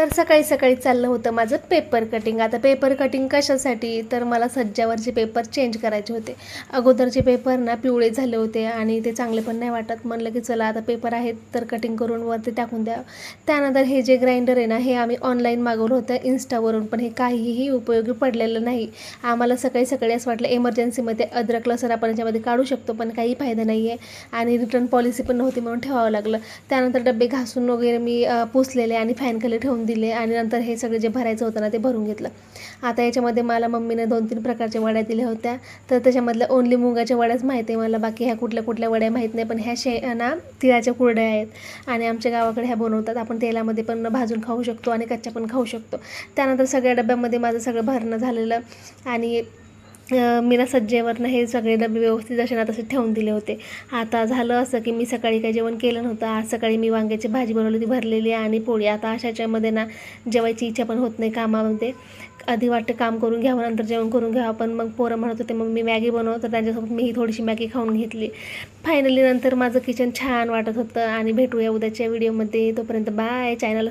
तर सकाळी सकाळी चाललं होतं माझं पेपर कटिंग. आता पेपर कटिंग कशासाठी, तर मला सज्जावरचे पेपर चेंज करायचे होते. अगोदरचे पेपर ना पिवळे झाले होते आणि ते चांगले पण नाही वाटत. म्हणलं की चला आता पेपर आहेत तर कटिंग करून वरती टाकून द्या. त्यानंतर हे जे ग्राइंडर आहे ना, हे आम्ही ऑनलाईन मागवलं होतं इन्स्टावरून, पण हे काहीही उपयोगी पडलेलं नाही. आम्हाला सकाळी सकाळी असं वाटलं एमर्जन्सीमध्ये अद्रक लसूण आपण याच्यामध्ये काढू शकतो, पण काही फायदा नाही आहे आणि रिटर्न पॉलिसी पण नव्हती म्हणून ठेवावं लागलं. त्यानंतर डबे घासून वगैरे मी पुसलेले आणि फॅन खाली ठेवून दिले आणि नंतर हे सगळे जे भरायचं होतं ना ते भरून घेतलं. आता याच्यामध्ये मला मम्मीने 2-3 प्रकारच्या वड्या दिल्या होत्या, तर त्याच्यामधल्या ओन्ली मुगाच्या वड्याच माहिती आहे मला, बाकी ह्या कुठल्या कुठल्या वड्या माहीत नाही. पण ह्या ना तिळाच्या कुरड्या आहेत आणि आमच्या गावाकडे ह्या बनवतात. आपण तेलामध्ये पण भाजून खाऊ शकतो आणि कच्च्या पण खाऊ शकतो. त्यानंतर सगळ्या डब्यामध्ये माझं सगळं भरणं झालेलं आणि मी ना सज्जेवरनं हे सगळे डबे व्यवस्थित असे ना तसे ठेवून दिले होते. आता झालं असं की मी सकाळी काही जेवण केलं नव्हतं. आज सकाळी मी वांग्याची भाजी बनवली होती भरलेली आणि पोळी. आता अशाच्यामध्ये ना जेवायची इच्छा पण होत नाही कामामध्ये. आधी वाटतं काम करून घ्यावं नंतर जेवण करून घ्यावं, पण मग पोरं म्हणत होते मग मी मॅगी बनव, तर त्यांच्यासोबत मीही थोडीशी मॅगी खाऊन घेतली. फायनली नंतर माझं किचन छान वाटत होतं आणि भेटूया उद्याच्या व्हिडिओमध्ये. तोपर्यंत बाय. चॅनलला